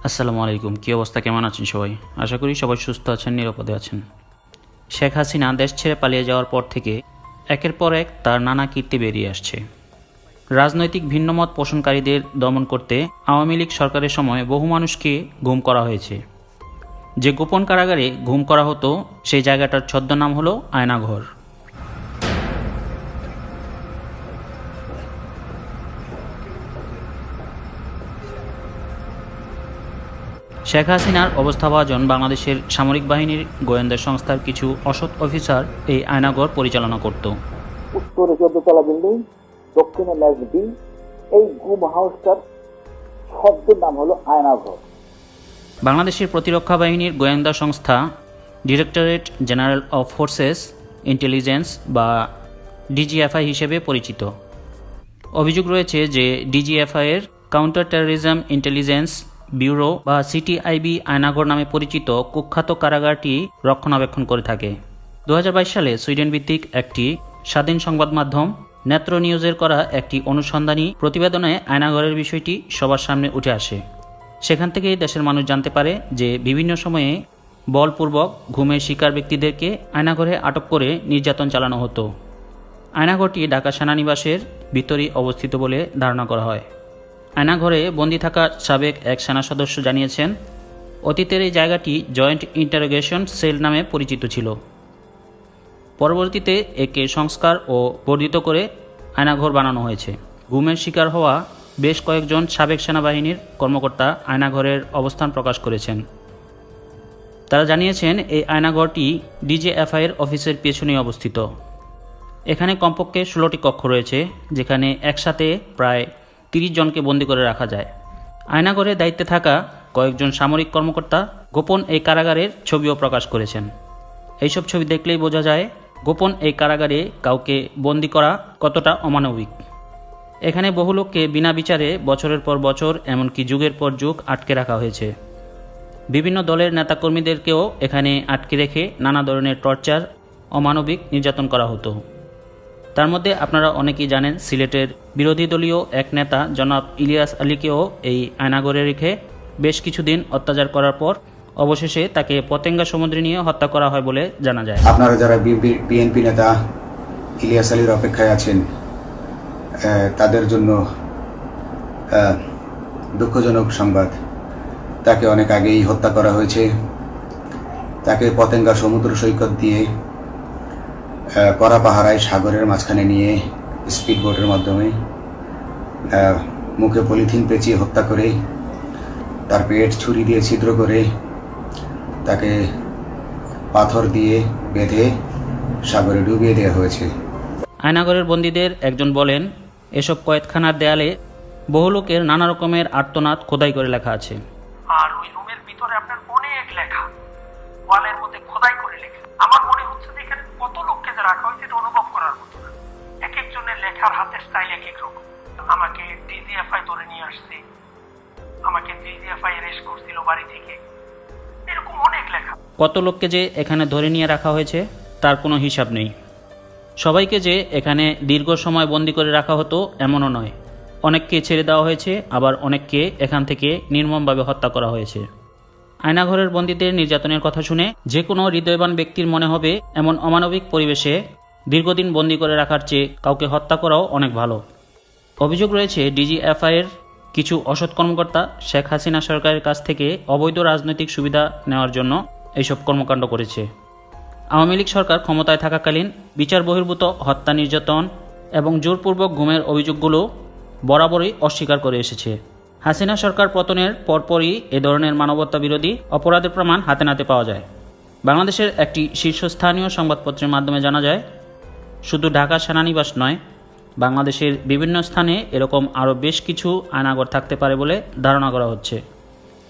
আসসালামু আলাইকুম। কী অবস্থা, কেমন আছেন সবাই? আশা করি সবাই সুস্থ আছেন, নিরাপদে আছেন। শেখ হাসিনা দেশ ছেড়ে পালিয়ে যাওয়ার পর থেকে একের পর এক তার নানা কীর্তি বেরিয়ে আসছে। রাজনৈতিক ভিন্নমত পোষণকারীদের দমন করতে আওয়ামী লীগ সরকারের সময় বহু মানুষকে গুম করা হয়েছে। যে গোপন কারাগারে গুম করা হতো সেই জায়গাটার ছদ্মনাম হলো আয়নাঘর। শেখ হাসিনার অবস্থাভাজন বাংলাদেশের সামরিক বাহিনীর গোয়েন্দা সংস্থার কিছু অসৎ অফিসার এই আয়নাঘর পরিচালনা করত। উত্তরে 14তলা বিল্ডিং, দক্ষিণে ম্যাচ বি। এই গুম হাউসটার শব্দের নাম হলো আয়নাঘর। বাংলাদেশের প্রতিরক্ষা বাহিনীর গোয়েন্দা সংস্থা directorate general of forces intelligence বা ডিজিএফআই হিসেবে পরিচিত। অভিযোগ রয়েছে যে ডিজিএফআইয়ের কাউন্টার টেরোরিজম ইন্টেলিজেন্স ব্যুরো বা সিটিআইবি আয়নাঘর নামে পরিচিত কুখ্যাত কারাগারটি রক্ষণাবেক্ষণ করে থাকে। 2022 সালে সুইডেন ভিত্তিক একটি স্বাধীন সংবাদ মাধ্যম নেত্র নিউজের করা একটি অনুসন্ধানী প্রতিবেদনে আয়নাঘরের বিষয়টি সবার সামনে উঠে আসে। সেখান থেকেই দেশের মানুষ জানতে পারে যে বিভিন্ন সময়ে বলপূর্বক ঘুমের শিকার ব্যক্তিদেরকে আয়নাঘরে আটক করে নির্যাতন চালানো হতো। আয়নাঘরটি ঢাকা সেনানিবাসের ভিতরেই অবস্থিত বলে ধারণা করা হয়। আয়নাঘরে বন্দি থাকা সাবেক এক সেনা সদস্য জানিয়েছেন, অতীতের এই জায়গাটি জয়েন্ট ইন্টারোগেশন সেল নামে পরিচিত ছিল। পরবর্তীতে একে সংস্কার ও বর্ধিত করে আয়নাঘর বানানো হয়েছে। গুমের শিকার হওয়া বেশ কয়েকজন সাবেক সেনাবাহিনীর কর্মকর্তা আয়নাঘরের অবস্থান প্রকাশ করেছেন। তারা জানিয়েছেন এই আয়নাঘরটি ডিজিএফআইয়ের অফিসের পেছনেই অবস্থিত। এখানে কমপক্ষে 16টি কক্ষ রয়েছে, যেখানে একসাথে প্রায় 30 জনকে বন্দী করে রাখা যায়। আয়নাঘরে দায়িত্বে থাকা কয়েকজন সামরিক কর্মকর্তা গোপন এই কারাগারের ছবিও প্রকাশ করেছেন। এইসব ছবি দেখলেই বোঝা যায় গোপন এই কারাগারে কাউকে বন্দী করা কতটা অমানবিক। এখানে বহু লোককে বিনা বিচারে বছরের পর বছর, এমনকি যুগের পর যুগ আটকে রাখা হয়েছে। বিভিন্ন দলের নেতাকর্মীদেরকেও এখানে আটকে রেখে নানা ধরনের টর্চার, অমানবিক নির্যাতন করা হতো। তার মধ্যে আপনারা অনেকেই জানেন, সিলেটের বিরোধী দলীয় এক নেতা জনাব ইলিয়াস আলীকেও এই আয়নাঘরে রেখে বেশ কিছুদিন অত্যাচার করার পর অবশেষে তাকে পতেঙ্গা সমুদ্রে নিয়ে হত্যা করা হয় বলে জানা যায়। আপনারা যারা বিএনপি নেতা ইলিয়াস আলীর অপেক্ষায় আছেন, তাদের জন্য দুঃখজনক সংবাদ। তাকে অনেক আগেই হত্যা করা হয়েছে। তাকে পতেঙ্গা সমুদ্র সৈকত দিয়ে কড়া পাহারায় সাগরের মাঝখানে নিয়ে স্পিড বোটের মাধ্যমে মুখে পলিথিন পেঁচিয়ে হত্যা করে, তার পেট ছুরি দিয়ে ছিদ্র করে, তাকে পাথর দিয়ে বেঁধে সাগরে ডুবিয়ে দেওয়া হয়েছে। আয়নাঘরের বন্দীদের একজন বলেন, এসব কয়েদখানার দেয়ালে বহু লোকের নানা রকমের আর্তনাদ খোদাই করে লেখা আছে। আর ওই রুমের ভিতরে আপনার অনেক লেখা, ওয়ালের মধ্যে খোদাই করে লেখা। আমার মনে হচ্ছে যে এখানে কত লোককে যে রাখা হয়েছে এটা অনুভব করার মতো না। এক একজনের লেখার হাতের স্টাইল এক এক রকম। আমাকে ডিজিএফআই ধরে নিয়ে আসছে, আমাকে ডিজিএফআই অ্যারেস্ট করছিল বাড়ি থেকে, এরকম অনেক লেখা। কত লোককে যে এখানে ধরে নিয়ে রাখা হয়েছে তার কোনো হিসাব নেই। সবাইকে যে এখানে দীর্ঘ সময় বন্দী করে রাখা হতো এমনও নয়। অনেককে ছেড়ে দেওয়া হয়েছে, আবার অনেককে এখান থেকে নির্মমভাবে হত্যা করা হয়েছে। আয়নাঘরের বন্দীদের নির্যাতনের কথা শুনে যে কোনো হৃদয়বান ব্যক্তির মনে হবে এমন অমানবিক পরিবেশে দীর্ঘদিন বন্দী করে রাখার চেয়ে কাউকে হত্যা করাও অনেক ভালো। অভিযোগ রয়েছে ডিজিএফআইয়ের কিছু অসৎ কর্মকর্তা শেখ হাসিনা সরকারের কাছ থেকে অবৈধ রাজনৈতিক সুবিধা নেওয়ার জন্য এইসব কর্মকাণ্ড করেছে। আওয়ামী লীগ সরকার ক্ষমতায় থাকাকালীন বিচার বহির্ভূত হত্যা, নির্যাতন এবং জোরপূর্বক গুমের অভিযোগগুলো বরাবরই অস্বীকার করে এসেছে। হাসিনা সরকার পতনের পরপরই এ ধরনের মানবতা বিরোধী অপরাধের প্রমাণ হাতে নাতে পাওয়া যায়। বাংলাদেশের একটি শীর্ষস্থানীয় সংবাদপত্রের মাধ্যমে জানা যায়, শুধু ঢাকা সেনানিবাস নয়, বাংলাদেশের বিভিন্ন স্থানে এরকম আরও বেশ কিছু আয়নাঘর থাকতে পারে বলে ধারণা করা হচ্ছে।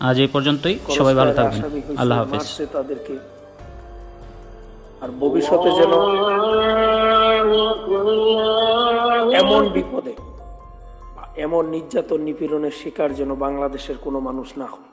আজ এই পর্যন্তই। সবাই ভালো থাকবেন। আল্লাহ হাফেজ। তাদেরকে আর ভবিষ্যতে যেন এমন বিপদে, এমন নির্যাতন নিপীড়নের শিকার যেন বাংলাদেশের কোনো মানুষ না হয়।